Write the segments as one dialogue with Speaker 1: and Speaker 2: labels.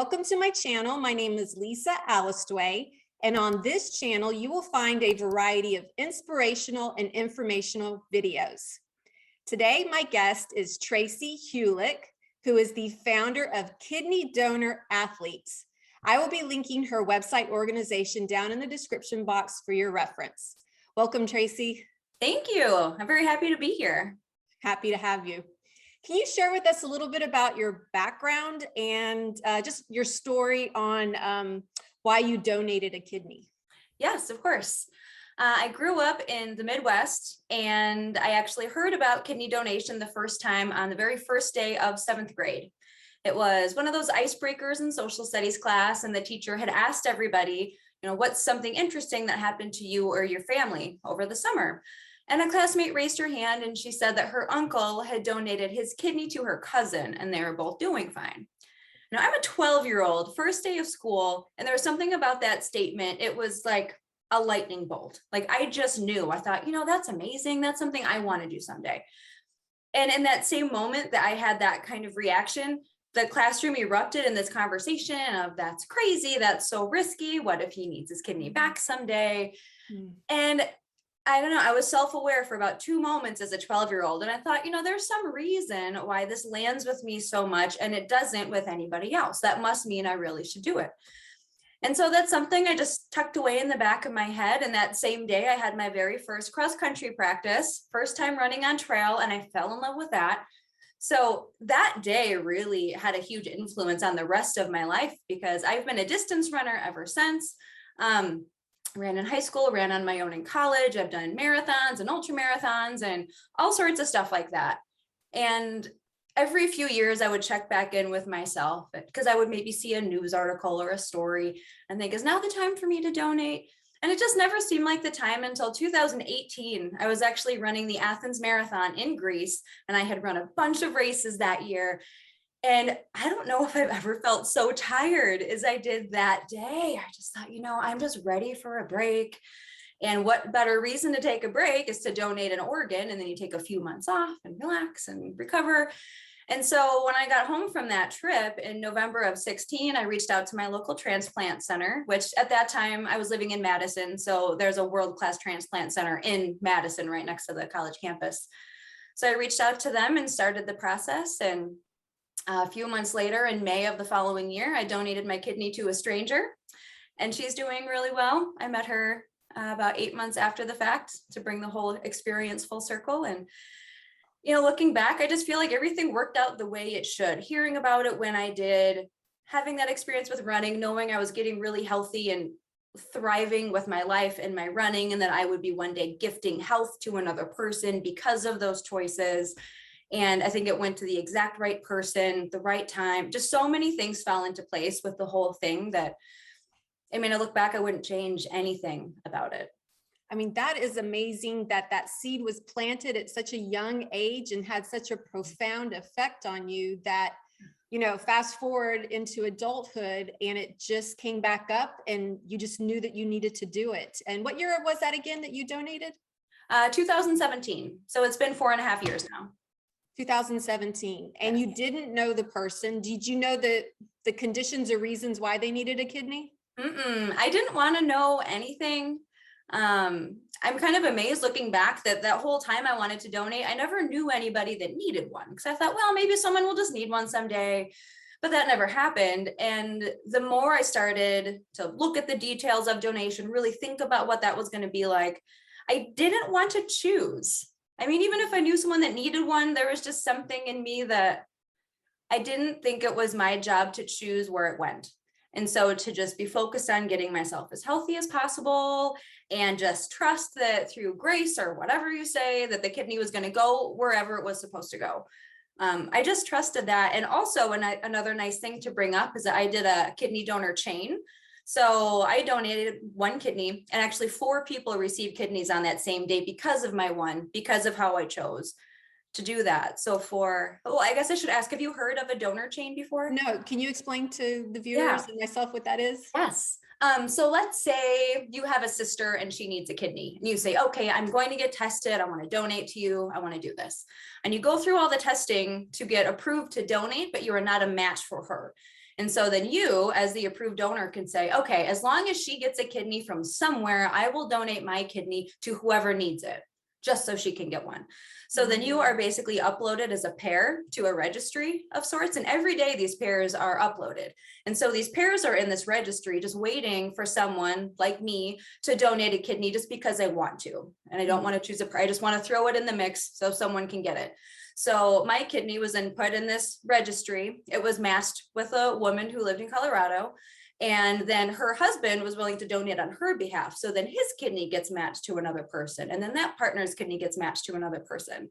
Speaker 1: welcome to my channel. My name is Lisa Alistway, and on this channel, you will find a variety of inspirational and informational videos. Today, my guest is Tracey Hulick, who is the founder of Kidney Donor Athletes. I will be linking her website organization down in the description box for your reference. Welcome, Tracey.
Speaker 2: Thank you. I'm very happy to be here.
Speaker 1: Happy to have you. Can you share with us a little bit about your background and just your story on why you donated a kidney?
Speaker 2: Yes, of course. I grew up in the Midwest, and I actually heard about kidney donation the first time on the very first day of 7th grade. It was one of those icebreakers in social studies class, and the teacher had asked everybody, what's something interesting that happened to you or your family over the summer? And a classmate raised her hand and she said that her uncle had donated his kidney to her cousin and they were both doing fine. Now, I'm a 12-year-old, first day of school, and there was something about that statement. It was like a lightning bolt. Like I just knew. I thought, that's amazing. That's something I want to do someday. And in that same moment that I had that kind of reaction, the classroom erupted in this conversation of that's crazy. That's so risky. What if he needs his kidney back someday? And I don't know, I was self-aware for about 2 moments as a 12-year-old. And I thought, there's some reason why this lands with me so much and it doesn't with anybody else. That must mean I really should do it. And so that's something I just tucked away in the back of my head. And that same day I had my very first cross-country practice, first time running on trail, and I fell in love with that. So that day really had a huge influence on the rest of my life because I've been a distance runner ever since. Ran in high school, ran on my own in college. I've done marathons and ultra marathons and all sorts of stuff like that. And every few years I would check back in with myself because I would maybe see a news article or a story and think, is now the time for me to donate? And it just never seemed like the time until 2018. I was actually running the Athens Marathon in Greece, and I had run a bunch of races that year. And I don't know if I've ever felt so tired as I did that day. I just thought, I'm just ready for a break. And what better reason to take a break is to donate an organ. And then you take a few months off and relax and recover. And so when I got home from that trip in November of 16, I reached out to my local transplant center, which at that time I was living in Madison. So there's a world-class transplant center in Madison right next to the college campus. So I reached out to them and started the process. And a few months later, in May of the following year, I donated my kidney to a stranger, and she's doing really well. I met her about 8 months after the fact to bring the whole experience full circle. And, looking back, I just feel like everything worked out the way it should. Hearing about it when I did, having that experience with running, knowing I was getting really healthy and thriving with my life and my running, and that I would be one day gifting health to another person because of those choices. And I think it went to the exact right person, the right time. Just so many things fell into place with the whole thing that, I look back, I wouldn't change anything about it.
Speaker 1: That is amazing that seed was planted at such a young age and had such a profound effect on you that, fast forward into adulthood and it just came back up and you just knew that you needed to do it. And what year was that again that you donated?
Speaker 2: 2017. So it's been 4.5 years now.
Speaker 1: 2017. And you didn't know the person. Did you know the conditions or reasons why they needed a kidney?
Speaker 2: I didn't want to know anything. I'm kind of amazed looking back that whole time I wanted to donate, I never knew anybody that needed one because I thought, well, maybe someone will just need one someday, but that never happened. And the more I started to look at the details of donation, really think about what that was going to be like, I didn't want to choose. Even if I knew someone that needed one, there was just something in me that I didn't think it was my job to choose where it went. And so to just be focused on getting myself as healthy as possible and just trust that through grace or whatever you say, that the kidney was going to go wherever it was supposed to go. I just trusted that. And also another nice thing to bring up is that I did a kidney donor chain. So I donated one kidney, and actually 4 people received kidneys on that same day because of my one, because of how I chose to do that. So I guess I should ask, have you heard of a donor chain before?
Speaker 1: No. Can you explain to the viewers and myself what that is?
Speaker 2: Yes. So let's say you have a sister and she needs a kidney and you say, okay, I'm going to get tested. I want to donate to you. I want to do this. And you go through all the testing to get approved to donate, but you are not a match for her. And so then you, as the approved donor, can say, okay, as long as she gets a kidney from somewhere, I will donate my kidney to whoever needs it, just so she can get one. So then you are basically uploaded as a pair to a registry of sorts. And every day these pairs are uploaded. And so these pairs are in this registry just waiting for someone like me to donate a kidney just because I want to. And I don't want to choose I just want to throw it in the mix so someone can get it. So my kidney was then put in this registry. It was matched with a woman who lived in Colorado. And then her husband was willing to donate on her behalf. So then his kidney gets matched to another person. And then that partner's kidney gets matched to another person.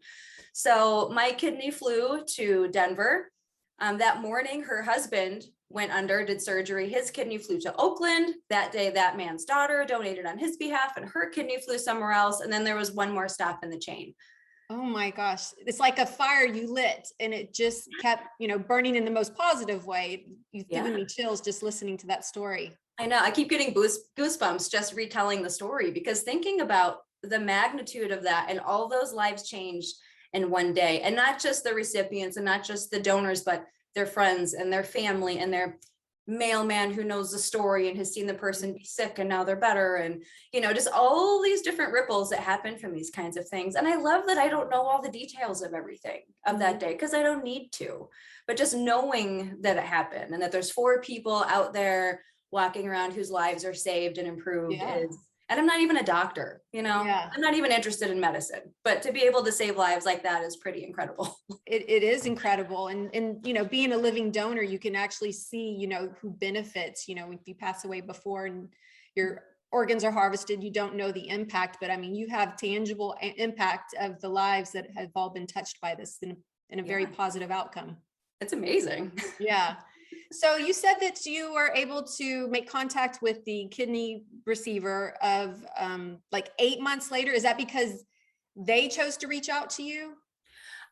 Speaker 2: So my kidney flew to Denver. That morning, her husband went under, did surgery. His kidney flew to Oakland. That day, that man's daughter donated on his behalf and her kidney flew somewhere else. And then there was one more stop in the chain.
Speaker 1: Oh my gosh. It's like a fire you lit and it just kept, burning in the most positive way. You've given me chills just listening to that story.
Speaker 2: I know. I keep getting goosebumps just retelling the story, because thinking about the magnitude of that and all those lives changed in one day, and not just the recipients and not just the donors, but their friends and their family and their mailman who knows the story and has seen the person be sick and now they're better, and just all these different ripples that happen from these kinds of things. And I love that I don't know all the details of everything of that day, because I don't need to, but just knowing that it happened and that there's 4 people out there walking around whose lives are saved and improved is, and I'm not even a doctor, I'm not even interested in medicine, but to be able to save lives like that is pretty incredible.
Speaker 1: It is incredible. And, being a living donor, you can actually see, who benefits, if you pass away before and your organs are harvested, you don't know the impact, but I mean, you have tangible impact of the lives that have all been touched by this in a very positive outcome.
Speaker 2: It's amazing.
Speaker 1: Yeah. So you said that you were able to make contact with the kidney receiver of 8 months later. Is that because they chose to reach out to you?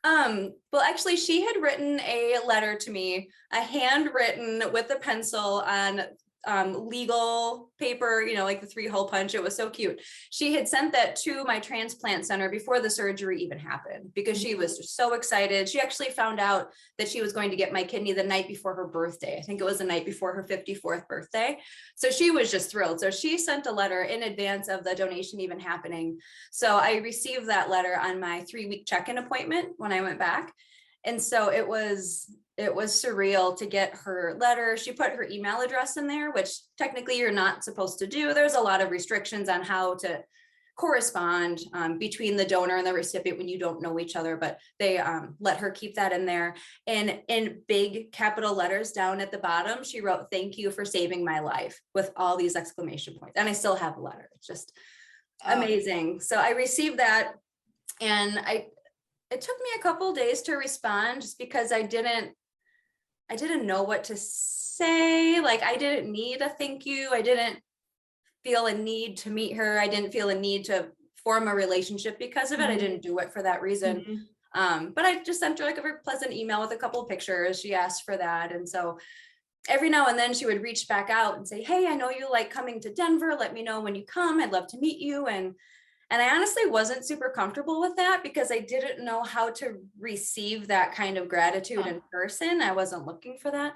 Speaker 2: Well, actually, she had written a letter to me, a handwritten with a pencil on legal paper, like the 3-hole punch. It was so cute. She had sent that to my transplant center before the surgery even happened, because she was just so excited. She actually found out that she was going to get my kidney the night before her birthday. I think it was the night before her 54th birthday. So she was just thrilled. So she sent a letter in advance of the donation even happening. So I received that letter on my 3-week check-in appointment when I went back. And so it was surreal to get her letter. She put her email address in there, which technically you're not supposed to do. There's a lot of restrictions on how to correspond between the donor and the recipient when you don't know each other, but they let her keep that in there. And in big capital letters down at the bottom, she wrote, "Thank you for saving my life," with all these exclamation points. And I still have the letter. It's just amazing. So I received that, and it took me a couple days to respond, just because I didn't know what to say. Like, I didn't need a thank you. I didn't feel a need to meet her. I didn't feel a need to form a relationship because of it. I didn't do it for that reason. But I just sent her like a very pleasant email with a couple of pictures. She asked for that. And so every now and then she would reach back out and say, "Hey, I know you like coming to Denver. Let me know when you come. I'd love to meet you." And I honestly wasn't super comfortable with that, because I didn't know how to receive that kind of gratitude in person. I wasn't looking for that.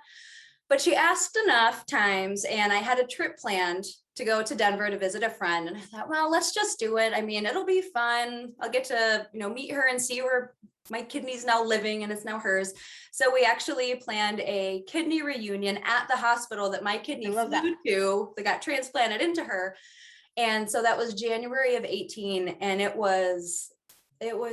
Speaker 2: But she asked enough times, and I had a trip planned to go to Denver to visit a friend. And I thought, well, let's just do it. I mean, it'll be fun. I'll get to, meet her and see where my kidney's now living, and it's now hers. So we actually planned a kidney reunion at the hospital that my kidney flew to, that got transplanted into her. And so that was January of 18, and it was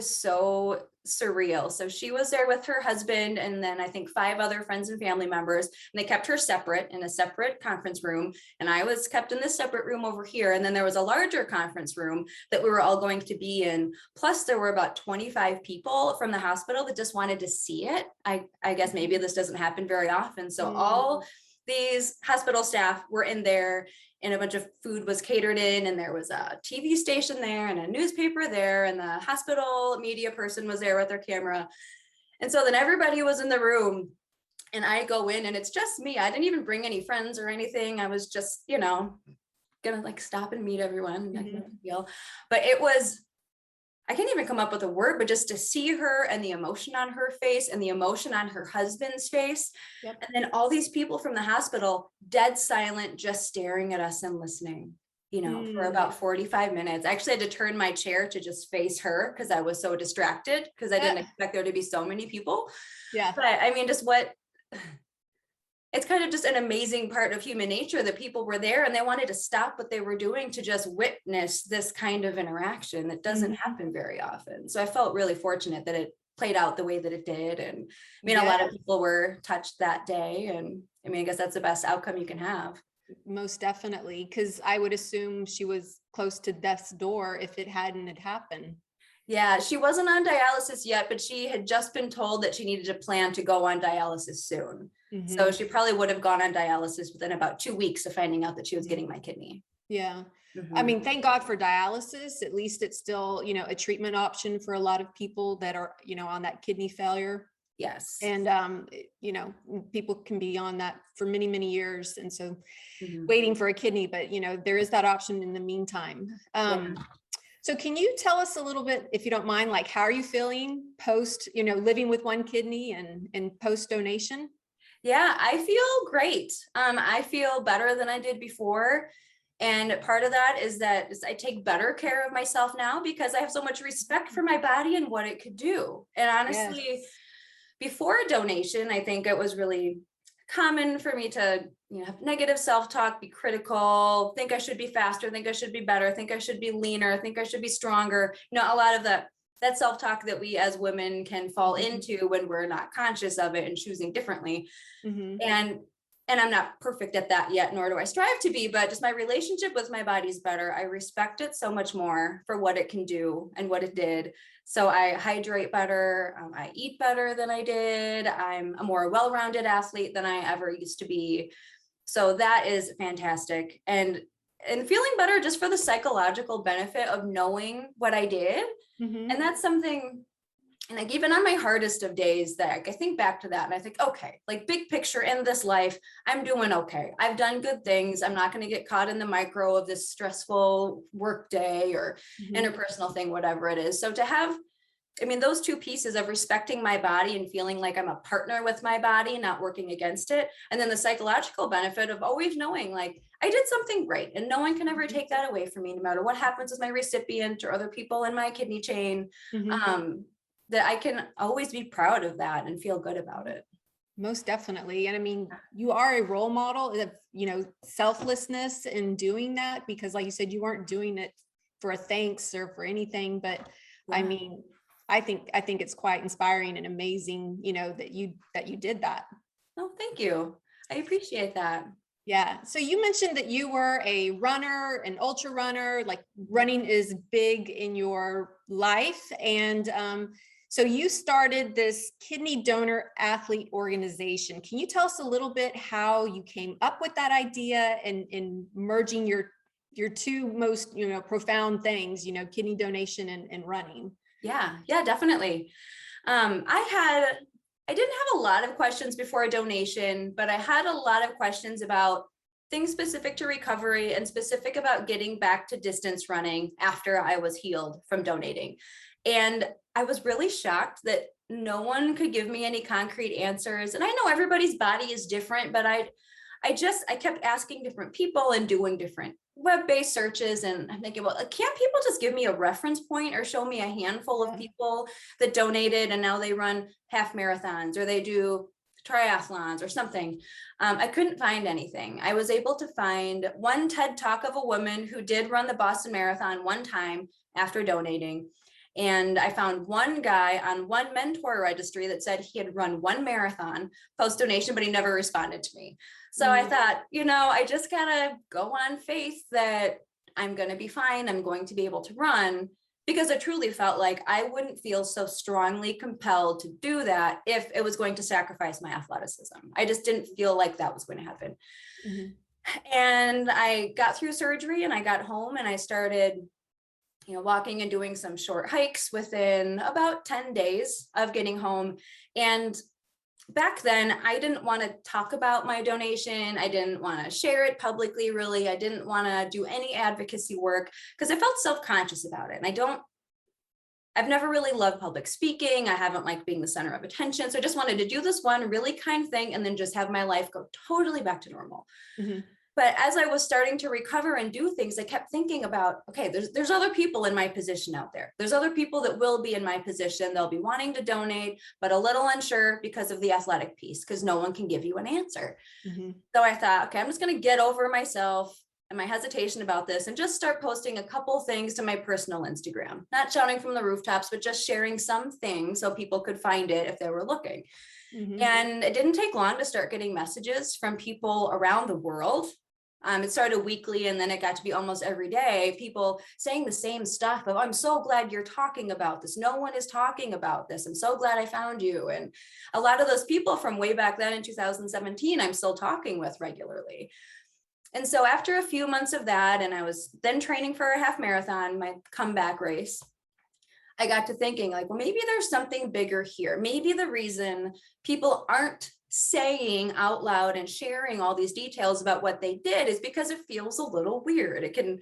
Speaker 2: so surreal. So she was there with her husband, and then I think 5 other friends and family members, and they kept her separate in a separate conference room. And I was kept in this separate room over here. And then there was a larger conference room that we were all going to be in. Plus there were about 25 people from the hospital that just wanted to see it. I guess maybe this doesn't happen very often. So all these hospital staff were in there, and a bunch of food was catered in, and there was a TV station there and a newspaper there, and the hospital media person was there with their camera. And so then everybody was in the room, and I go in and it's just me. I didn't even bring any friends or anything. I was just, gonna like stop and meet everyone. But it was I can't even come up with a word, but just to see her and the emotion on her face and the emotion on her husband's face.
Speaker 1: Yep.
Speaker 2: And then all these people from the hospital, dead silent, just staring at us and listening, for about 45 minutes. I actually had to turn my chair to just face her because I was so distracted because I didn't expect there to be so many people.
Speaker 1: Yeah.
Speaker 2: But I mean, it's kind of just an amazing part of human nature that people were there and they wanted to stop what they were doing to just witness this kind of interaction that doesn't happen very often. So I felt really fortunate that it played out the way that it did. And I mean, a lot of people were touched that day. And I mean, I guess that's the best outcome you can have.
Speaker 1: Most definitely, because I would assume she was close to death's door if it hadn't had happened.
Speaker 2: Yeah, she wasn't on dialysis yet, but she had just been told that she needed to plan to go on dialysis soon. So she probably would have gone on dialysis within about 2 weeks of finding out that she was getting my kidney.
Speaker 1: Yeah. I mean, thank God for dialysis. At least it's still, a treatment option for a lot of people that are, on that kidney failure.
Speaker 2: Yes.
Speaker 1: And, people can be on that for many, many years. And so waiting for a kidney, but, there is that option in the meantime. So can you tell us a little bit, if you don't mind, like, how are you feeling post, living with one kidney and post donation?
Speaker 2: Yeah, I feel great. I feel better than I did before. And part of that is that I take better care of myself now because I have so much respect for my body and what it could do. And honestly, before donation, I think it was really common for me to have negative self-talk, be critical, think I should be faster, think I should be better, think I should be leaner, think I should be stronger. A lot of that self-talk that we as women can fall into when we're not conscious of it and choosing differently. And I'm not perfect at that yet, nor do I strive to be, but just my relationship with my body's better. I respect it so much more for what it can do and what it did. So I hydrate better. I eat better than I did. I'm a more well-rounded athlete than I ever used to be. So that is fantastic. And feeling better just for the psychological benefit of knowing what I did. And that's something, and like even on my hardest of days, that I think back to that and I think, okay, like big picture in this life, I'm doing okay. I've done good things. I'm not going to get caught in the micro of this stressful work day or interpersonal thing, whatever it is. So to have, those two pieces of respecting my body and feeling like I'm a partner with my body, not working against it. And then the psychological benefit of always knowing like I did something great and no one can ever take that away from me, no matter what happens with my recipient or other people in my kidney chain, that I can always be proud of that and feel good about it.
Speaker 1: Most definitely. And you are a role model of, selflessness in doing that, because like you said, you weren't doing it for a thanks or for anything, but I think it's quite inspiring and amazing, that you did that.
Speaker 2: Oh, thank you. I appreciate that.
Speaker 1: Yeah. So you mentioned that you were a runner, an ultra runner, like running is big in your life. And so you started this kidney donor athlete organization. Can you tell us a little bit how you came up with that idea and merging your two most, profound things, kidney donation and running?
Speaker 2: Yeah, definitely. I didn't have a lot of questions before a donation, but I had a lot of questions about things specific to recovery and specific about getting back to distance running after I was healed from donating. And I was really shocked that no one could give me any concrete answers. And I know everybody's body is different, but I kept asking different people and doing different web-based searches. And I'm thinking, well, can't people just give me a reference point or show me a handful of people that donated and now they run half marathons or they do triathlons or something? I couldn't find anything. I was able to find one TED Talk of a woman who did run the Boston Marathon one time after donating. And I found one guy on one mentor registry that said he had run one marathon post donation, but he never responded to me. So I thought, I just gotta go on faith that I'm going to be fine. I'm going to be able to run, because I truly felt like I wouldn't feel so strongly compelled to do that if it was going to sacrifice my athleticism. I just didn't feel like that was going to happen. And I got through surgery and I got home and I started walking and doing some short hikes within about 10 days of getting home. And back then, I didn't want to talk about my donation. I didn't want to share it publicly, really. I didn't want to do any advocacy work because I felt self-conscious about it. And I've never really loved public speaking. I haven't liked being the center of attention. So I just wanted to do this one really kind thing and then just have my life go totally back to normal.
Speaker 1: Mhm.
Speaker 2: But as I was starting to recover and do things, I kept thinking about, okay, there's other people in my position out there. There's other people that will be in my position. They'll be wanting to donate, but a little unsure because of the athletic piece, because no one can give you an answer.
Speaker 1: Mhm.
Speaker 2: So I thought, okay, I'm just going to get over myself and my hesitation about this and just start posting a couple things to my personal Instagram, not shouting from the rooftops, but just sharing some things so people could find it if they were looking.
Speaker 1: Mhm.
Speaker 2: And it didn't take long to start getting messages from people around the world. It started weekly and then it got to be almost every day, people saying the same stuff of, I'm so glad you're talking about this. No one is talking about this. I'm so glad I found you. And a lot of those people from way back then in 2017, I'm still talking with regularly. And so after a few months of that, and I was then training for a half marathon, my comeback race, I got to thinking like, well, maybe there's something bigger here. Maybe the reason people aren't saying out loud and sharing all these details about what they did is because it feels a little weird. It can,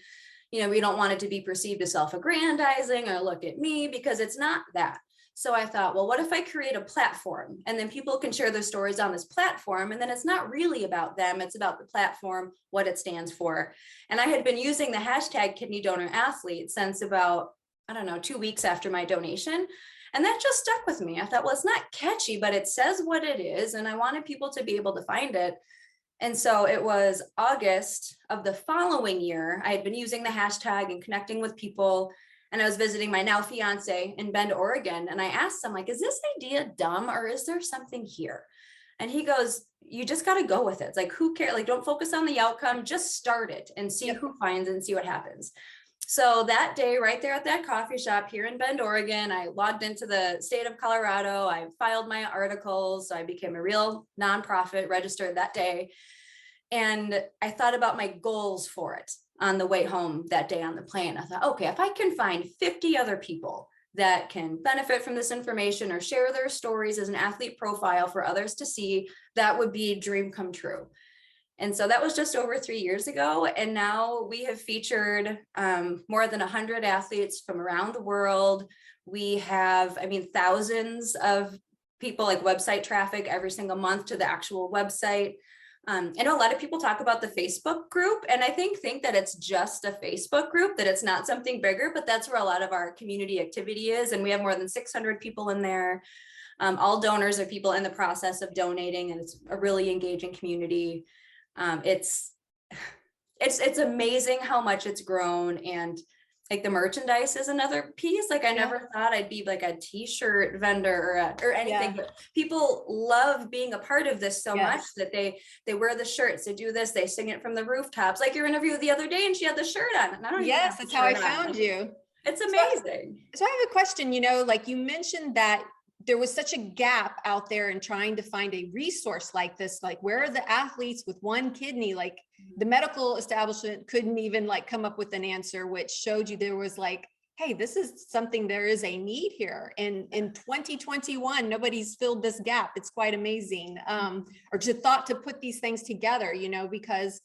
Speaker 2: we don't want it to be perceived as self-aggrandizing or look at me, because it's not that. So I thought, well, what if I create a platform and then people can share their stories on this platform, and then it's not really about them, it's about the platform, what it stands for. And I had been using the hashtag kidney donor athlete since about, 2 weeks after my donation. And that just stuck with me. I thought, well, it's not catchy, but it says what it is. And I wanted people to be able to find it. And so it was August of the following year. I had been using the hashtag and connecting with people. And I was visiting my now fiance in Bend, Oregon. And I asked him, like, is this idea dumb or is there something here? And he goes, you just got to go with it. It's like, who cares? Like, don't focus on the outcome, just start it and see who finds it and see what happens. So that day, right there at that coffee shop here in Bend, Oregon, I logged into the state of Colorado. I filed my articles. So I became a real nonprofit, registered that day. And I thought about my goals for it on the way home that day on the plane. I thought, okay, if I can find 50 other people that can benefit from this information or share their stories as an athlete profile for others to see, that would be a dream come true. And so that was just over 3 years ago. And now we have featured more than 100 athletes from around the world. We have, thousands of people, like website traffic every single month to the actual website. I know a lot of people talk about the Facebook group, and I think that it's just a Facebook group, that it's not something bigger, but that's where a lot of our community activity is. And we have more than 600 people in there. All donors are people in the process of donating, and it's a really engaging community. It's amazing how much it's grown, and like the merchandise is another piece. Like I never thought I'd be like a t-shirt vendor or anything, but people love being a part of this so much that they wear the shirts, they do this, they sing it from the rooftops. Like your interview the other day, and she had the shirt on. And I don't even
Speaker 1: that's how I found you.
Speaker 2: It's amazing.
Speaker 1: So I have a question, like you mentioned that there was such a gap out there in trying to find a resource like this. Like, where are the athletes with one kidney? Like the medical establishment couldn't even like come up with an answer, which showed you there was like, hey, this is something, there is a need here. And in 2021, nobody's filled this gap. It's quite amazing. Or just thought to put these things together, because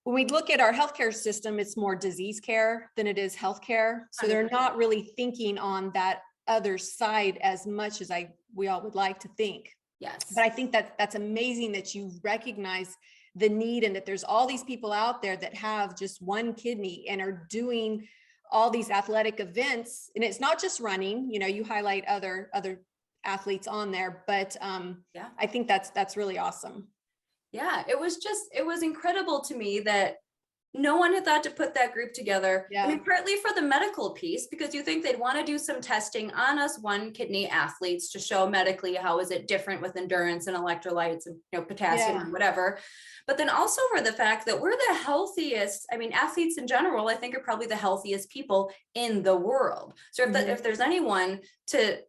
Speaker 1: when we look at our healthcare system, it's more disease care than it is healthcare. So they're not really thinking on that other side as much as we all would like to think.
Speaker 2: Yes.
Speaker 1: But I think that's amazing that you recognize the need, and that there's all these people out there that have just one kidney and are doing all these athletic events. And it's not just running, you highlight other athletes on there, but I think that's really awesome.
Speaker 2: Yeah, it was incredible to me that no one had thought to put that group together.
Speaker 1: Yeah.
Speaker 2: Partly for the medical piece, because you think they'd want to do some testing on us one kidney athletes to show medically how is it different with endurance and electrolytes and potassium and whatever. But then also for the fact that we're the healthiest, athletes in general, I think are probably the healthiest people in the world. So if there's anyone to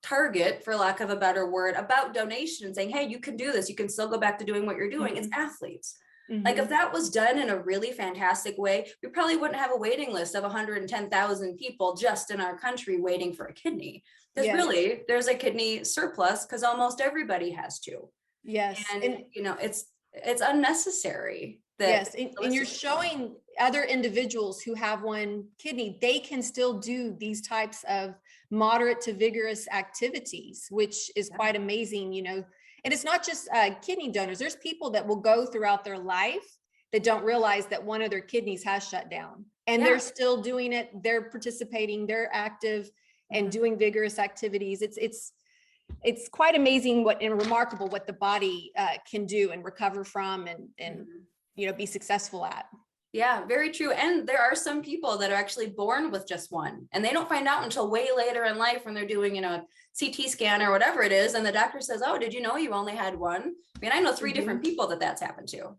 Speaker 2: target, for lack of a better word, about donation and saying, hey, you can do this, you can still go back to doing what you're doing, it's athletes. Like if that was done in a really fantastic way, we probably wouldn't have a waiting list of 110,000 people just in our country waiting for a kidney. Because really, there's a kidney surplus because almost everybody has two.
Speaker 1: Yes.
Speaker 2: And it's unnecessary.
Speaker 1: And you're showing other individuals who have one kidney, they can still do these types of moderate to vigorous activities, which is quite amazing, you know. And it's not just kidney donors. There's people that will go throughout their life that don't realize that one of their kidneys has shut down, and they're still doing it. They're participating, they're active and doing vigorous activities. It's quite amazing and remarkable what the body can do and recover from and you know, be successful at.
Speaker 2: Yeah, very true. And there are some people that are actually born with just one, and they don't find out until way later in life when they're doing, you know, a CT scan or whatever it is. And the doctor says, oh, did you know you only had one? I mean, I know 3 different people that's happened to.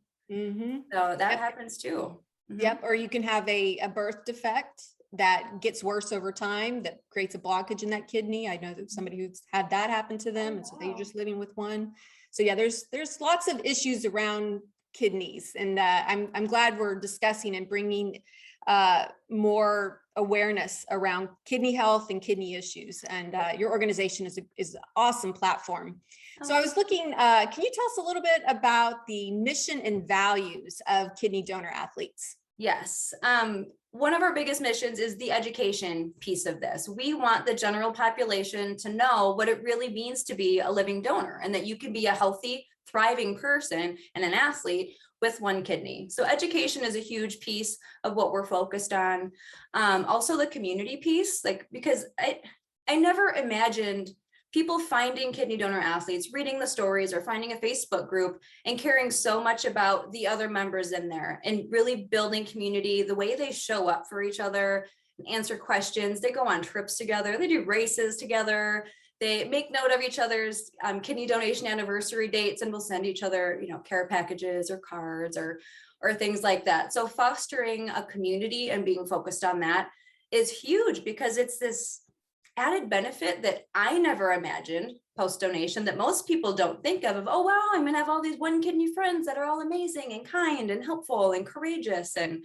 Speaker 2: So that happens too.
Speaker 1: Yep. Or you can have a birth defect that gets worse over time that creates a blockage in that kidney. I know that somebody who's had that happen to them, and so they're just living with one. So yeah, there's lots of issues around kidneys, and I'm glad we're discussing and bringing more awareness around kidney health and kidney issues. And your organization is an awesome platform. So I was looking, can you tell us a little bit about the mission and values of kidney donor athletes?
Speaker 2: Yes. One of our biggest missions is the education piece of this. We want the general population to know what it really means to be a living donor, and that you can be a healthy, thriving person and an athlete with one kidney. So education is a huge piece of what we're focused on. Also the community piece, like, because I never imagined people finding kidney donor athletes, reading the stories, or finding a Facebook group and caring so much about the other members in there, and really building community, the way they show up for each other, answer questions. They go on trips together, they do races together, they make note of each other's kidney donation anniversary dates, and will send each other, you know, care packages or cards or things like that. So fostering a community and being focused on that is huge, because it's this added benefit that I never imagined post-donation, that most people don't think of, oh, wow, I'm gonna have all these one kidney friends that are all amazing and kind and helpful and courageous. And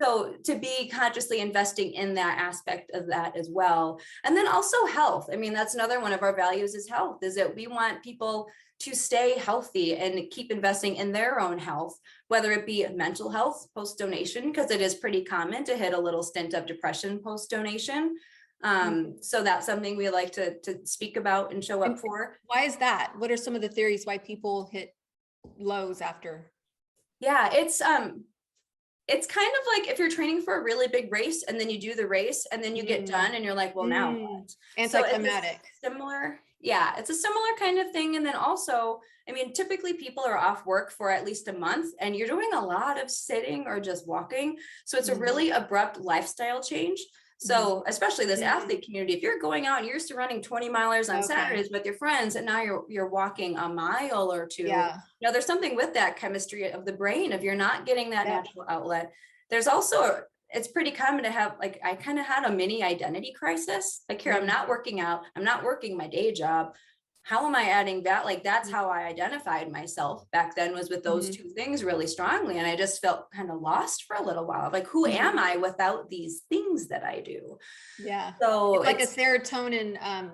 Speaker 2: so to be consciously investing in that aspect of that as well. And then also health. I mean, that's another one of our values, is health, is that we want people to stay healthy and keep investing in their own health, whether it be mental health post-donation, because it is pretty common to hit a little stint of depression post-donation. So that's something we like to speak about and show up for.
Speaker 1: Why is that? What are some of the theories why people hit lows after?
Speaker 2: Yeah, it's kind of like if you're training for a really big race, and then you do the race, and then you get done and you're like, well, now what?
Speaker 1: Anticlimactic.
Speaker 2: So it's a similar kind of thing. And then also, I mean, typically people are off work for at least a month, and you're doing a lot of sitting or just walking. So it's a really abrupt lifestyle change. So especially this athlete community, if you're going out and you're used to running 20 milers on Saturdays with your friends, and now you're walking a mile or two, you know, there's something with that chemistry of the brain, if you're not getting that natural outlet. There's also, it's pretty common to have, like, I kind of had a mini identity crisis. Like, here, I'm not working out, I'm not working my day job. How am I adding that? Like, that's how I identified myself back then, was with those two things really strongly. And I just felt kind of lost for a little while. Like, who am I without these things that I do?
Speaker 1: Yeah.
Speaker 2: So
Speaker 1: it's like a serotonin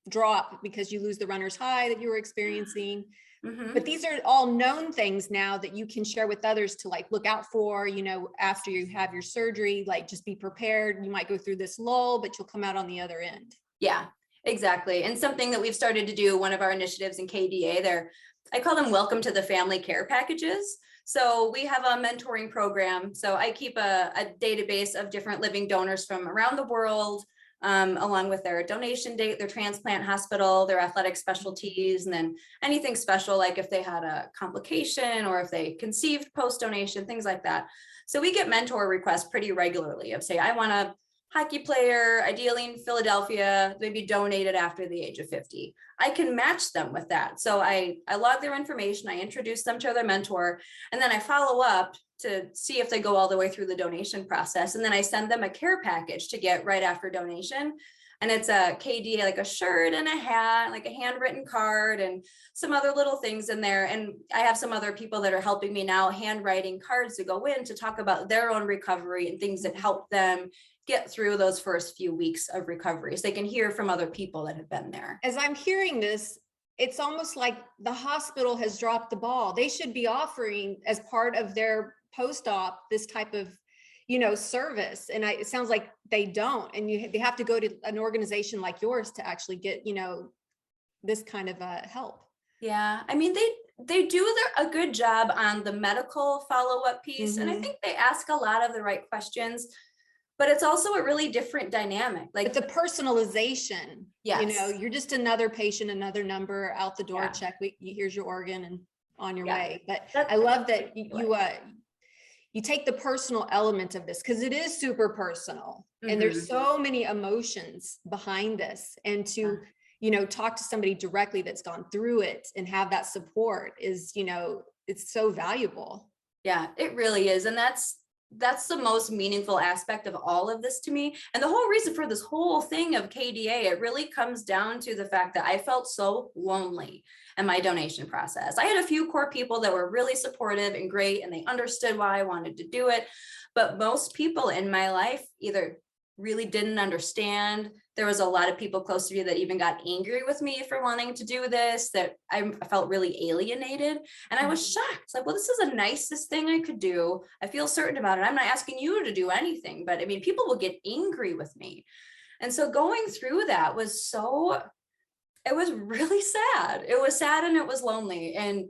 Speaker 1: drop, because you lose the runner's high that you were experiencing. But these are all known things now that you can share with others to, like, look out for, you know, after you have your surgery. Like, just be prepared. You might go through this lull, but you'll come out on the other end.
Speaker 2: Yeah. Exactly. And something that we've started to do, one of our initiatives in KDA there, I call them welcome to the family care packages. So we have a mentoring program. So I keep a database of different living donors from around the world, along with their donation date, their transplant hospital, their athletic specialties, and then anything special, like if they had a complication or if they conceived post-donation, things like that. So we get mentor requests pretty regularly of, say, I want a hockey player, ideally in Philadelphia, maybe donated after the age of 50. I can match them with that. So I log their information, I introduce them to their mentor, and then I follow up to see if they go all the way through the donation process. And then I send them a care package to get right after donation. And it's a KDA, like a shirt and a hat, like a handwritten card and some other little things in there. And I have some other people that are helping me now, handwriting cards to go in to talk about their own recovery and things that help them get through those first few weeks of recovery, so they can hear from other people that have been there.
Speaker 1: As I'm hearing this, it's almost like the hospital has dropped the ball. They should be offering, as part of their post-op, this type of, service. And it sounds like they don't, and they have to go to an organization like yours to actually get, this kind of help.
Speaker 2: Yeah, I mean, they do a good job on the medical follow-up piece, and I
Speaker 1: Mhm.
Speaker 2: think they ask a lot of the right questions, but it's also a really different dynamic.
Speaker 1: But
Speaker 2: Like,
Speaker 1: the personalization,
Speaker 2: yes,
Speaker 1: you're just another patient, another number out the door,
Speaker 2: yeah,
Speaker 1: check, here's your organ and on your
Speaker 2: yeah,
Speaker 1: way. But
Speaker 2: that,
Speaker 1: I love that
Speaker 2: anyway.
Speaker 1: you take the personal element of this, because it is super personal and there's
Speaker 2: Mhm.
Speaker 1: so many emotions behind this. And to, talk to somebody directly that's gone through it and have that support is, it's so valuable.
Speaker 2: Yeah, it really is. And that's the most meaningful aspect of all of this to me. And the whole reason for this whole thing of KDA, it really comes down to the fact that I felt so lonely in my donation process. I had a few core people that were really supportive and great, and they understood why I wanted to do it. But most people in my life either really didn't understand. There was a lot of people close to me that even got angry with me for wanting to do this, that I felt really alienated. And I was shocked. It's like, well, this is the nicest thing I could do. I feel certain about it. I'm not asking you to do anything, but I mean, people will get angry with me. And so going through that it was really sad. It was sad and it was lonely. And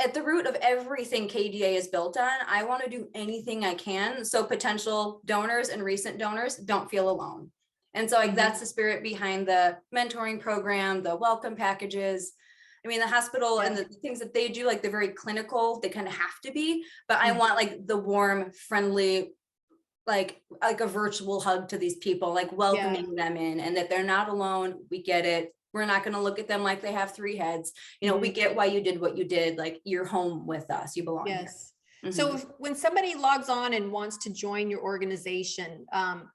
Speaker 2: at the root of everything KDA is built on, I want to do anything I can so potential donors and recent donors don't feel alone. And so like that's the spirit behind the mentoring program, the welcome packages. I mean, the hospital and the things that they do, like they're very clinical, they kind of have to be, but I want like the warm, friendly, like a virtual hug to these people, like welcoming them in, and that they're not alone. We get it. We're not going to look at them like they have three heads. We get why you did what you did. Like, you're home with us. You belong here.
Speaker 1: Yes. So when somebody logs on and wants to join your organization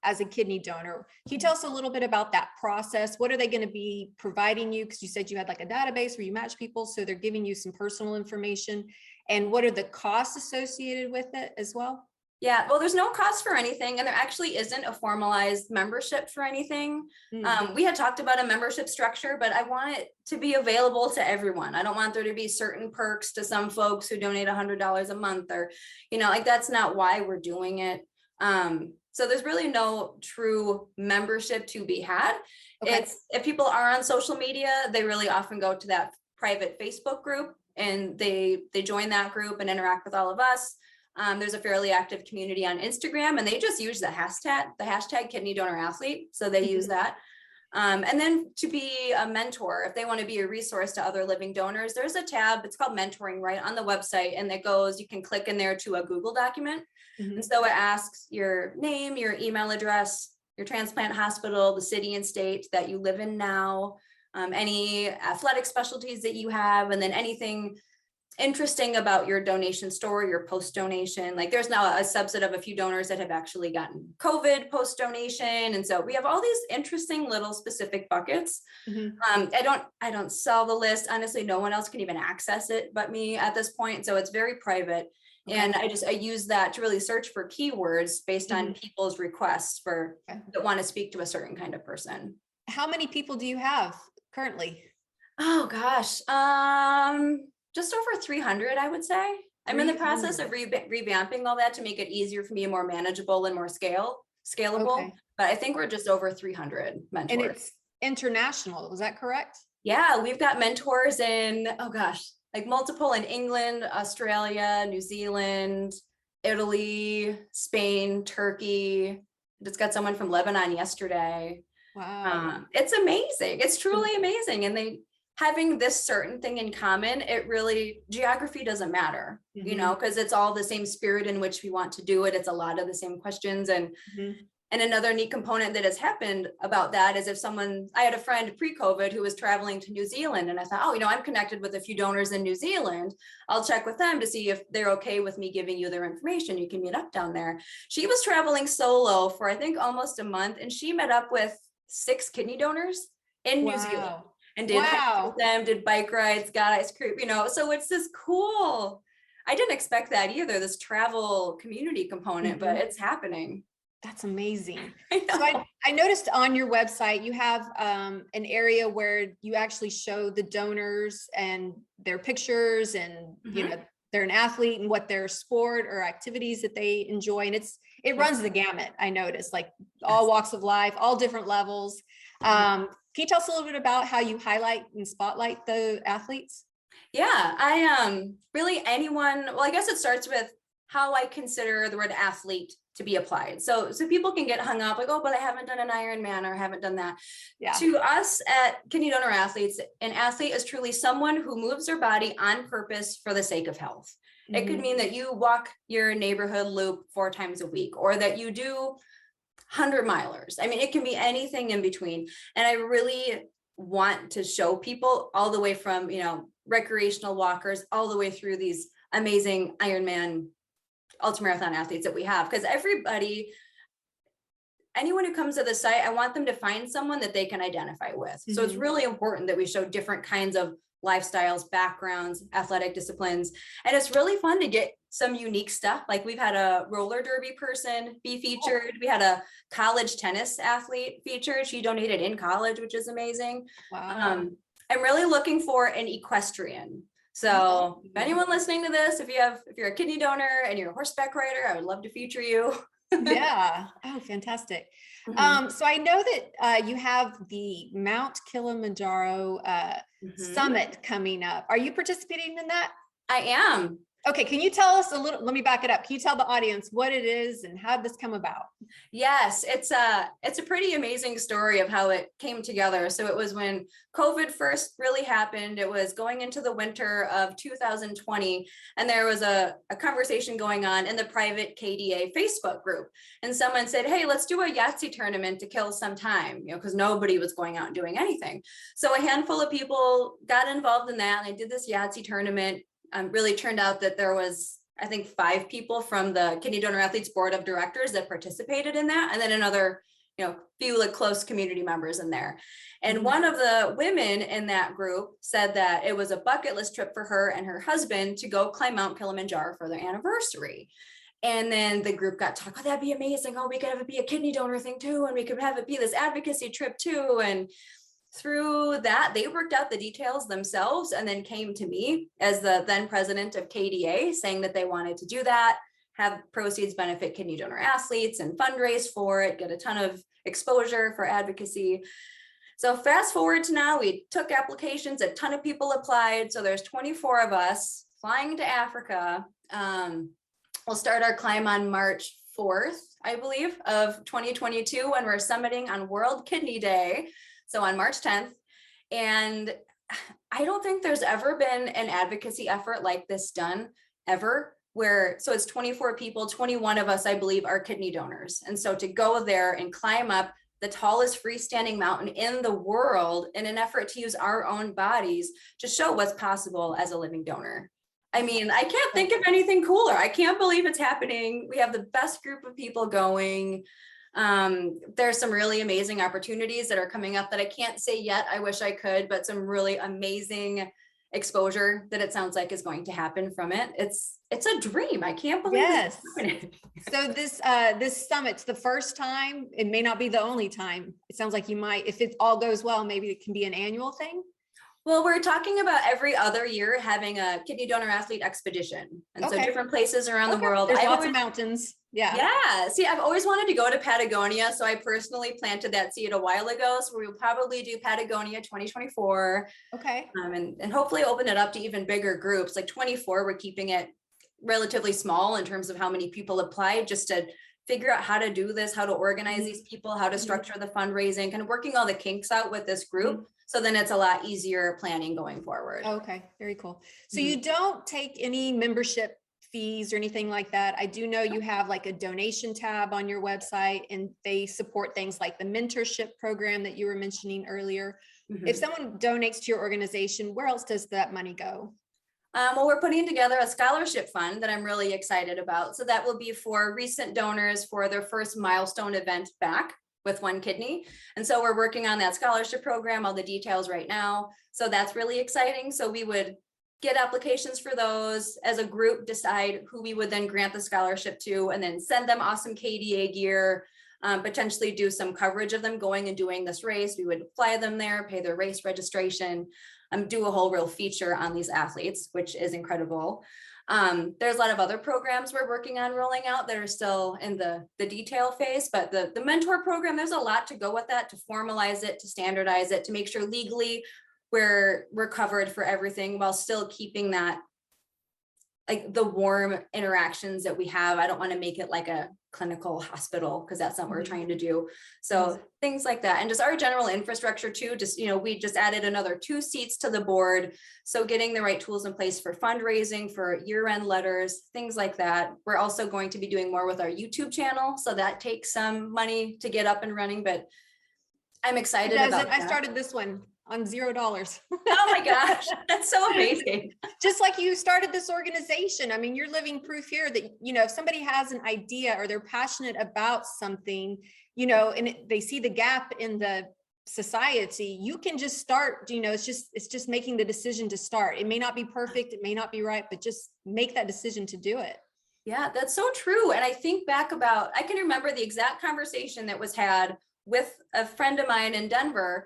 Speaker 1: as a kidney donor, can you tell us a little bit about that process? What are they going to be providing you? Because you said you had like a database where you match people, so they're giving you some personal information. And what are the costs associated with it as well?
Speaker 2: Yeah, well, there's no cost for anything, and there actually isn't a formalized membership for anything. We had talked about a membership structure, but I want it to be available to everyone. I don't want there to be certain perks to some folks who donate $100 a month, or, like that's not why we're doing it. So there's really no true membership to be had.
Speaker 1: Okay.
Speaker 2: It's, if people are on social media, they really often go to that private Facebook group and they join that group and interact with all of us. There's a fairly active community on Instagram, and they just use the hashtag kidney donor athlete. So they use that. And then to be a mentor, if they want to be a resource to other living donors, there's a tab, it's called mentoring, right on the website. And it goes, you can click in there to a Google document. And so it asks your name, your email address, your transplant hospital, the city and state that you live in now, any athletic specialties that you have, and then anything interesting about your donation story, your post donation. Like, there's now a subset of a few donors that have actually gotten COVID post donation. And so we have all these interesting little specific buckets. I don't sell the list. Honestly, no one else can even access it but me at this point. So it's very private. Okay. And I use that to really search for keywords based on people's requests that want to speak to a certain kind of person.
Speaker 1: How many people do you have currently?
Speaker 2: Oh gosh. Just over 300, I would say. I'm in the process of revamping all that to make it easier for me, more manageable and more scalable. Okay. But I think we're just over 300 mentors.
Speaker 1: And it's international, was that correct?
Speaker 2: Yeah, we've got mentors in, oh gosh, like multiple in England, Australia, New Zealand, Italy, Spain, Turkey. Just got someone from Lebanon yesterday.
Speaker 1: Wow.
Speaker 2: It's amazing. It's truly amazing. And having this certain thing in common, it really, geography doesn't matter, because it's all the same spirit in which we want to do it. It's a lot of the same questions. And another neat component that has happened about that is I had a friend pre-COVID who was traveling to New Zealand, and I thought, I'm connected with a few donors in New Zealand. I'll check with them to see if they're okay with me giving you their information. You can meet up down there. She was traveling solo for, I think, almost a month, and she met up with 6 kidney donors in New Zealand. And did hikes with them, did bike rides, got ice cream, so it's this cool. I didn't expect that either, this travel community component, but it's happening.
Speaker 1: That's amazing. So I noticed on your website, you have an area where you actually show the donors and their pictures and, they're an athlete and what their sport or activities that they enjoy. And it runs the gamut. I noticed, like all walks of life, all different levels. Can you tell us a little bit about how you highlight and spotlight the athletes?
Speaker 2: Yeah, I really anyone, well, I guess it starts with how I consider the word athlete to be applied. So people can get hung up like, oh, but I haven't done an Ironman or I haven't done that.
Speaker 1: Yeah.
Speaker 2: To us at Kidney Donor Athletes, an athlete is truly someone who moves their body on purpose for the sake of health. It could mean that you walk your neighborhood loop 4 times a week, or that you do 100 milers. I mean, it can be anything in between. And I really want to show people all the way from, recreational walkers, all the way through these amazing Ironman ultramarathon athletes that we have, because anyone who comes to the site, I want them to find someone that they can identify with. So it's really important that we show different kinds of lifestyles, backgrounds, athletic disciplines. And it's really fun to get some unique stuff. Like we've had a roller derby person be featured. We had a college tennis athlete featured. She donated in college, which is amazing.
Speaker 1: Wow.
Speaker 2: I'm really looking for an equestrian. So if anyone listening to this, if you're a kidney donor and you're a horseback rider, I would love to feature you.
Speaker 1: Yeah. Oh, fantastic. So I know that you have the Mount Kilimanjaro summit coming up. Are you participating in that?
Speaker 2: I am.
Speaker 1: Okay, can you tell us a little, let me back it up. Can you tell the audience what it is and how did this come about?
Speaker 2: Yes, it's a pretty amazing story of how it came together. So it was when COVID first really happened. It was going into the winter of 2020, and there was a conversation going on in the private KDA Facebook group. And someone said, hey, let's do a Yahtzee tournament to kill some time, because nobody was going out and doing anything. So a handful of people got involved in that, and they did this Yahtzee tournament. Really turned out that there was, I think, 5 people from the Kidney Donor Athletes Board of Directors that participated in that, and then another, few like close community members in there. And one of the women in that group said that it was a bucket list trip for her and her husband to go climb Mount Kilimanjaro for their anniversary. And then the group got talking, oh, that'd be amazing. Oh, we could have it be a kidney donor thing too, and we could have it be this advocacy trip too. And through that, they worked out the details themselves and then came to me as the then president of KDA, saying that they wanted to do that, have proceeds benefit kidney donor athletes and fundraise for it, get a ton of exposure for advocacy. So fast forward to now, we took applications, a ton of people applied. So there's 24 of us flying to Africa. We'll start our climb on March 4th, I believe, of 2022, when we're summiting on World Kidney Day. So on March 10th, and I don't think there's ever been an advocacy effort like this done ever, so it's 24 people, 21 of us, I believe, are kidney donors. And so to go there and climb up the tallest freestanding mountain in the world in an effort to use our own bodies to show what's possible as a living donor. I mean, I can't think of anything cooler. I can't believe it's happening. We have the best group of people going. There's some really amazing opportunities that are coming up that I can't say yet. I wish I could, but some really amazing exposure that it sounds like is going to happen from it. It's a dream. I can't believe it's happening.
Speaker 1: So this summit's the first time. It may not be the only time. It sounds like you might, if it all goes well, maybe it can be an annual thing.
Speaker 2: Well, we're talking about every other year having a kidney donor athlete expedition. And so different places around the world.
Speaker 1: There's lots of mountains. Yeah.
Speaker 2: Yeah. See, I've always wanted to go to Patagonia. So I personally planted that seed a while ago. So we will probably do Patagonia 2024.
Speaker 1: Okay.
Speaker 2: And hopefully open it up to even bigger groups. Like 24, we're keeping it relatively small in terms of how many people applied, just to figure out how to do this, how to organize these people, how to structure the fundraising, kind of working all the kinks out with this group. So then it's a lot easier planning going forward.
Speaker 1: Okay, very cool. So you don't take any membership fees or anything like that. I do know you have like a donation tab on your website, and they support things like the mentorship program that you were mentioning earlier. If someone donates to your organization, where else does that money go?
Speaker 2: Well, we're putting together a scholarship fund that I'm really excited about. So that will be for recent donors for their first milestone event back with one kidney. And so we're working on that scholarship program, all the details right now. So that's really exciting. So we would get applications for those as a group, decide who we would then grant the scholarship to, and then send them awesome KDA gear, potentially do some coverage of them going and doing this race. We would fly them there, pay their race registration. do a whole real feature on these athletes, which is incredible. There's a lot of other programs we're working on rolling out that are still in the detail phase, but the mentor program, there's a lot to go with that, to formalize it, to standardize it, to make sure legally we're covered for everything while still keeping that, like, the warm interactions that we have. I don't want to make it like a clinical hospital, because that's not what we're trying to do. So things like that. And just our general infrastructure too, just, we just added another 2 seats to the board. So getting the right tools in place for fundraising, for year-end letters, things like that. We're also going to be doing more with our YouTube channel. So that takes some money to get up and running, but I'm excited about that.
Speaker 1: I started this one on $0.
Speaker 2: Oh my gosh, that's so amazing.
Speaker 1: Just like you started this organization. I mean, you're living proof here that, if somebody has an idea or they're passionate about something, and they see the gap in the society, you can just start, it's just making the decision to start. It may not be perfect, it may not be right, but just make that decision to do it.
Speaker 2: Yeah, that's so true. And I think back I can remember the exact conversation that was had with a friend of mine in Denver,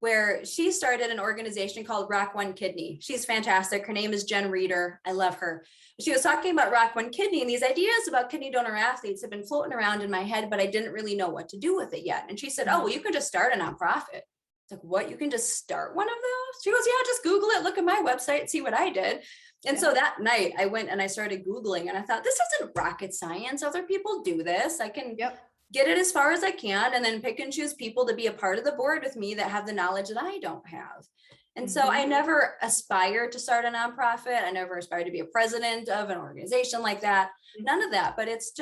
Speaker 2: where she started an organization called Rock One Kidney. She's fantastic. Her name is Jen Reeder. I love her. She was talking about Rock One Kidney, and these ideas about kidney donor athletes have been floating around in my head, but I didn't really know what to do with it yet. And she said, oh, well, you can just start a nonprofit. It's like, what? You can just start one of those? She goes, yeah, just Google it, look at my website, see what I did. And so that night I went and I started Googling, and I thought, this isn't rocket science. Other people do this. I can get it as far as I can, and then pick and choose people to be a part of the board with me that have the knowledge that I don't have. And so I never aspired to start a nonprofit. I never aspired to be a president of an organization like that. None of that, but it's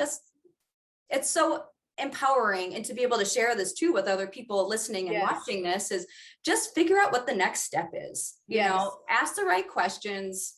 Speaker 2: so empowering. And to be able to share this too with other people listening and watching this, is just figure out what the next step is. Ask the right questions.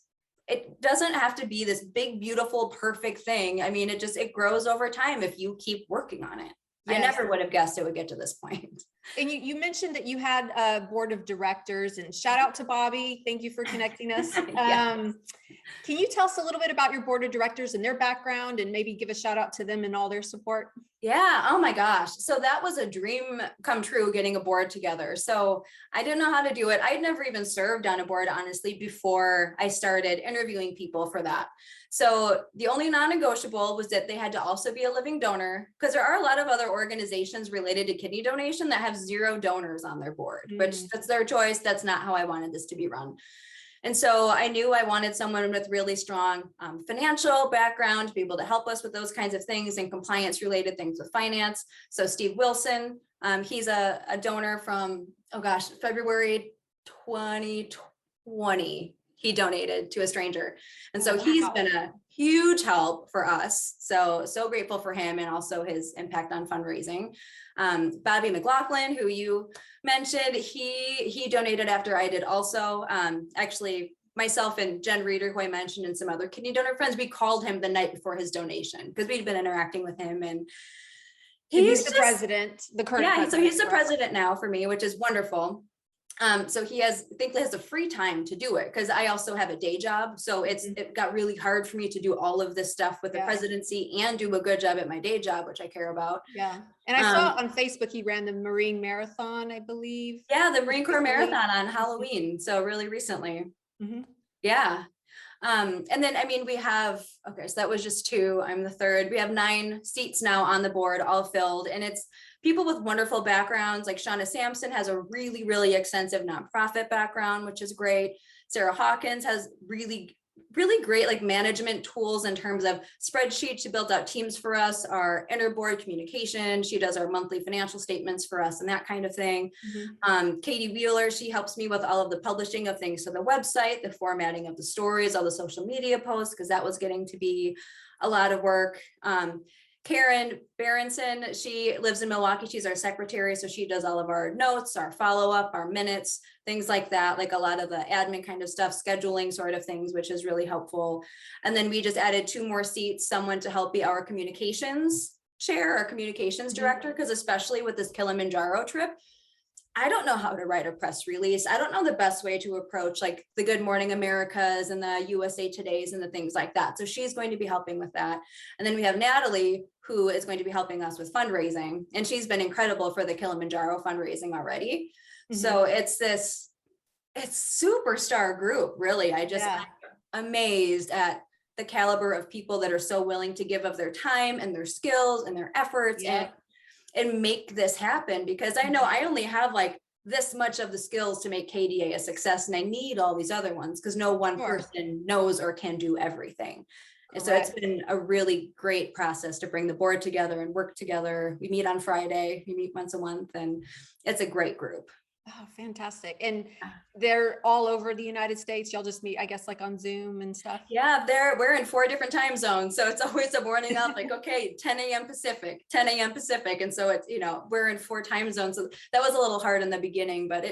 Speaker 2: It doesn't have to be this big, beautiful, perfect thing. I mean, it grows over time if you keep working on it. Yes. I never would have guessed it would get to this point.
Speaker 1: And you mentioned that you had a board of directors, and shout out to Bobby. Thank you for connecting us. Can you tell us a little bit about your board of directors and their background, and maybe give a shout out to them and all their support?
Speaker 2: Yeah. Oh my gosh. So that was a dream come true, getting a board together. So I didn't know how to do it. I'd never even served on a board, honestly, before I started interviewing people for that. So the only non-negotiable was that they had to also be a living donor, because there are a lot of other organizations related to kidney donation that have 0 donors on their board, which that's their choice. That's not how I wanted this to be run. And so I knew I wanted someone with really strong financial background to be able to help us with those kinds of things and compliance related things with finance. So Steve Wilson, he's a donor from, February 2020, he donated to a stranger. And so he's been a huge help for us. So grateful for him, and also his impact on fundraising. Bobby Mclaughlin, who you mentioned, he donated after I did also. Actually, myself and Jen Reeder, who I mentioned, and some other kidney donor friends, we called him the night before his donation because we'd been interacting with him, and
Speaker 1: he's the president, the current president.
Speaker 2: So he's the president now for me, which is wonderful. So he thankfully has the free time to do it, because I also have a day job. So it got really hard for me to do all of this stuff with the presidency and do a good job at my day job, which I care about.
Speaker 1: Yeah. And I saw on Facebook, he ran the Marine Marathon, I believe.
Speaker 2: Yeah, the Marine Corps Marathon on Halloween. So really recently. Yeah. And then, we have, so that was just 2. I'm the 3rd. We have 9 seats now on the board, all filled. And it's people with wonderful backgrounds. Like Shauna Sampson has a really, really extensive nonprofit background, which is great. Sarah Hawkins has really great management tools in terms of spreadsheets. She built out teams for us, our interboard communication. She does our monthly financial statements for us and that kind of thing. Katie Wheeler, she helps me with all of the publishing of things to the website, the formatting of the stories, all the social media posts, because that was getting to be a lot of work. Karen Berenson, she lives in Milwaukee. She's our secretary. So she does all of our notes, our follow-up, our minutes, things like that, like a lot of the admin kind of stuff, scheduling sort of things, which is really helpful. And then we just added 2 more seats, someone to help be our communications chair, our communications director, because especially with this Kilimanjaro trip, I don't know how to write a press release. I don't know the best way to approach like the Good Morning Americas and the USA Todays and the things like that. So she's going to be helping with that. And then we have Natalie, who is going to be helping us with fundraising. And she's been incredible for the Kilimanjaro fundraising already. So it's this It's superstar group, really.
Speaker 1: Yeah.
Speaker 2: I'm amazed at the caliber of people that are so willing to give of their time and their skills and their efforts
Speaker 1: Yeah.
Speaker 2: and make this happen, because I know I only have like this much of the skills to make KDA a success, and I need all these other ones because no one
Speaker 1: Sure.
Speaker 2: person knows or can do everything. And so it's
Speaker 1: Correct.
Speaker 2: been a really great process to bring the board together and work together. We meet on Friday, we meet once a month, and it's a great group.
Speaker 1: Oh, fantastic. And they're all over the United States. Y'all just meet, I guess, like on Zoom and stuff.
Speaker 2: Yeah, we're in 4 different time zones. So it's always a morning up like, okay, 10 a.m. Pacific, 10 a.m. Pacific. And so it's, we're in 4 time zones. So that was a little hard in the beginning, but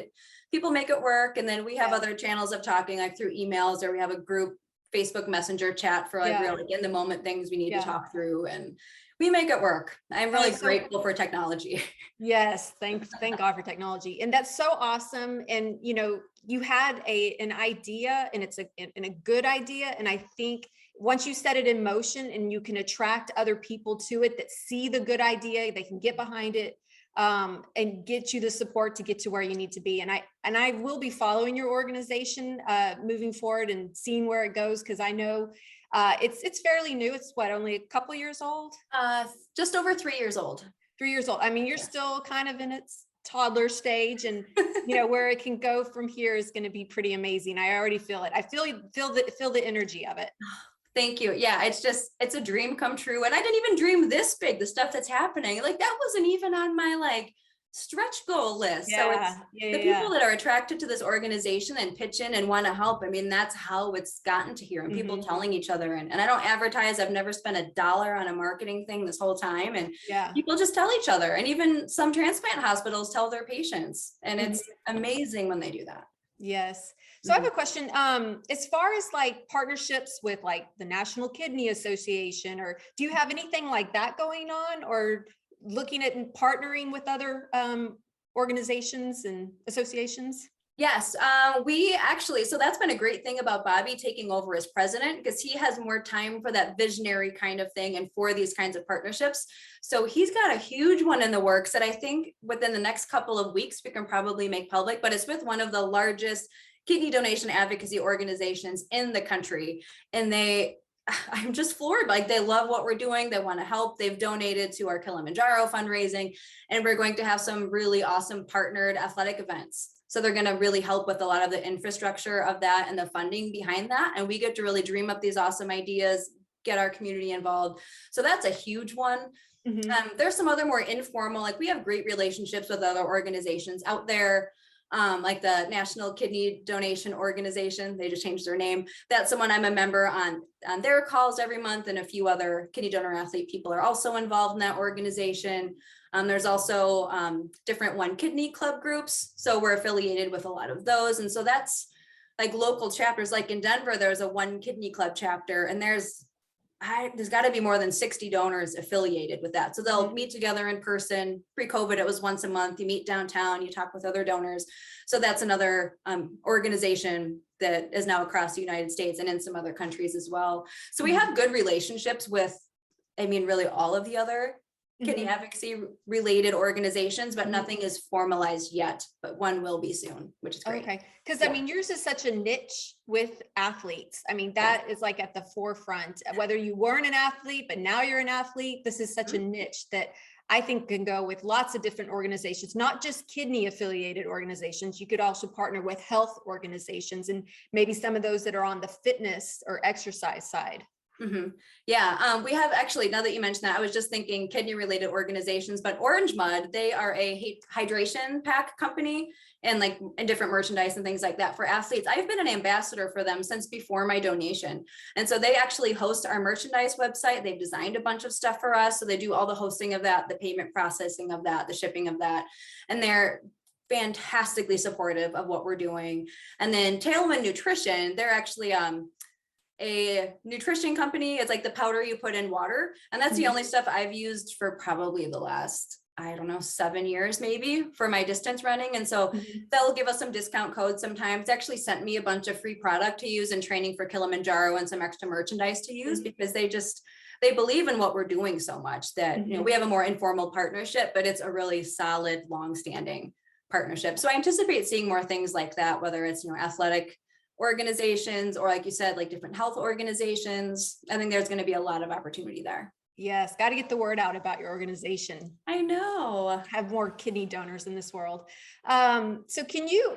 Speaker 2: people make it work. And then we have other channels of talking, like through emails, or we have a group Facebook Messenger chat for like real, like in the moment things we need to talk through, and we make it work. I'm really grateful for technology.
Speaker 1: Yes, thank God for technology. And that's so awesome. And you had an idea, and it's a good idea. And I think once you set it in motion and you can attract other people to it that see the good idea, they can get behind it, and get you the support to get to where you need to be. And I will be following your organization moving forward and seeing where it goes, because I know it's fairly new. It's only a couple years old?
Speaker 2: Just over 3 years old.
Speaker 1: 3 years old. I mean, you're still kind of in its toddler stage, and where it can go from here is going to be pretty amazing. I already feel it. I feel the energy of it.
Speaker 2: Thank you. Yeah, it's a dream come true. And I didn't even dream this big, the stuff that's happening. Like that wasn't even on my stretch goal list. So it's the people that are attracted to this organization and pitch in and want to help. I mean, that's how it's gotten to here, and people telling each other. And I don't advertise. I've never spent $1 on a marketing thing this whole time. And people just tell each other. And even some transplant hospitals tell their patients. And it's amazing when they do that.
Speaker 1: Yes. So I have a question. As far as partnerships with the National Kidney Association, or do you have anything like that going on, or looking at and partnering with other organizations and associations?
Speaker 2: Yes, we actually, so that's been a great thing about Bobby taking over as president, because he has more time for that visionary kind of thing and for these kinds of partnerships. So he's got a huge one in the works that I think within the next couple of weeks, we can probably make public, but it's with one of the largest kidney donation advocacy organizations in the country. And I'm just floored. They love what we're doing. They want to help. They've donated to our Kilimanjaro fundraising, and we're going to have some really awesome partnered athletic events. So they're going to really help with a lot of the infrastructure of that and the funding behind that. And we get to really dream up these awesome ideas, get our community involved. So that's a huge one. There's some other more informal, we have great relationships with other organizations out there. Like the National Kidney Donation Organization, they just changed their name. That's someone I'm a member on their calls every month, and a few other kidney donor athlete people are also involved in that organization. There's also different One Kidney Club groups, so we're affiliated with a lot of those, and so that's local chapters. Like in Denver, there's a One Kidney Club chapter, and there's got to be more than 60 donors affiliated with that. So they'll meet together in person. Pre-COVID, it was once a month. You meet downtown, you talk with other donors. So that's another organization that is now across the United States and in some other countries as well. So we have good relationships with, really all of the other kidney advocacy related organizations, but nothing is formalized yet, but one will be soon, which is great.
Speaker 1: Okay. Because yours is such a niche with athletes. That is at the forefront, whether you weren't an athlete, but now you're an athlete. This is such a niche that I think can go with lots of different organizations, not just kidney affiliated organizations. You could also partner with health organizations, and maybe some of those that are on the fitness or exercise side.
Speaker 2: Yeah, we have actually, now that you mentioned that, I was just thinking kidney related organizations, but Orange Mud, they are a hydration pack company, and and different merchandise and things like that for athletes. I've been an ambassador for them since before my donation. And so they actually host our merchandise website. They've designed a bunch of stuff for us. So they do all the hosting of that, the payment processing of that, the shipping of that. And they're fantastically supportive of what we're doing. And then Tailwind Nutrition, they're actually a nutrition company. It's the powder you put in water. And that's the only stuff I've used for probably the last, 7 years, maybe, for my distance running. And so they'll give us some discount codes sometimes. They actually sent me a bunch of free product to use in training for Kilimanjaro and some extra merchandise to use, because they believe in what we're doing so much that, we have a more informal partnership, but it's a really solid, long-standing partnership. So I anticipate seeing more things like that, whether it's, athletic organizations or, like you said, like different health organizations. I think there's going to be a lot of opportunity there.
Speaker 1: Yes, got to get the word out about your organization.
Speaker 2: I know.
Speaker 1: Have more kidney donors in this world. So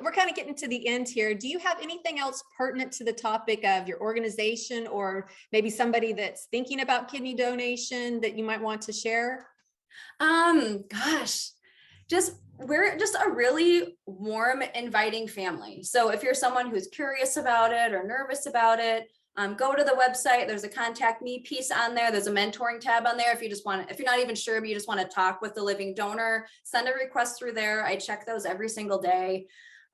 Speaker 1: we're kind of getting to the end here. Do you have anything else pertinent to the topic of your organization, or maybe somebody that's thinking about kidney donation that you might want to share?
Speaker 2: Gosh, we're just a really warm, inviting family. So if you're someone who's curious about it or nervous about it, go to the website. There's a contact me piece on there. There's a mentoring tab on there. If you're not even sure, but you just want to talk with the living donor, send a request through there. I check those every single day.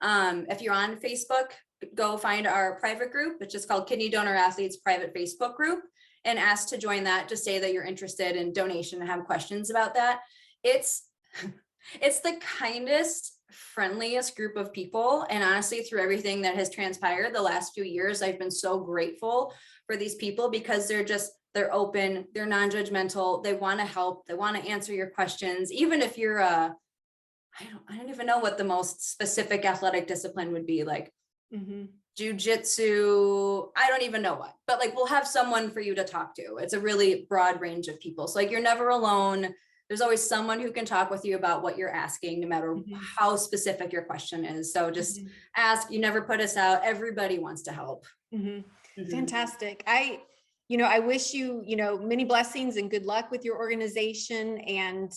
Speaker 2: If you're on Facebook, go find our private group, which is called Kidney Donor Athletes Private Facebook Group, and ask to join that. Just say that you're interested in donation and have questions about that. It's the kindest, friendliest group of people. And honestly, through everything that has transpired the last few years, I've been so grateful for these people because they're open, they're non-judgmental, they want to help, they want to answer your questions. Even if you're I don't even know what the most specific athletic discipline would be, like jujitsu, I don't even know what, but like we'll have someone for you to talk to. It's a really broad range of people. So like you're never alone. There's always someone who can talk with you about what you're asking, no matter how specific your question is. So just ask, you never put us out. Everybody wants to help.
Speaker 1: Fantastic. I wish you, many blessings and good luck with your organization. And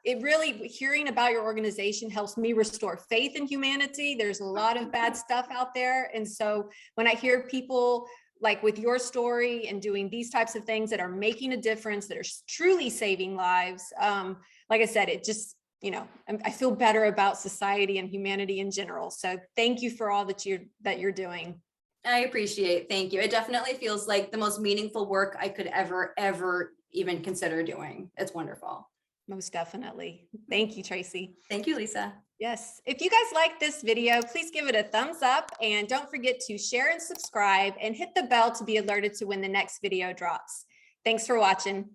Speaker 1: it really, hearing about your organization helps me restore faith in humanity. There's a lot of bad stuff out there. And so when I hear people like with your story and doing these types of things that are making a difference, that are truly saving lives, like I said, it just, I feel better about society and humanity in general. So thank you for all that you're doing.
Speaker 2: I appreciate. Thank you. It definitely feels like the most meaningful work I could ever even consider doing. It's wonderful.
Speaker 1: Most definitely. Thank you, Tracey.
Speaker 2: Thank you, Lisa.
Speaker 1: Yes. If you guys like this video, please give it a thumbs up and don't forget to share and subscribe and hit the bell to be alerted to when the next video drops. Thanks for watching.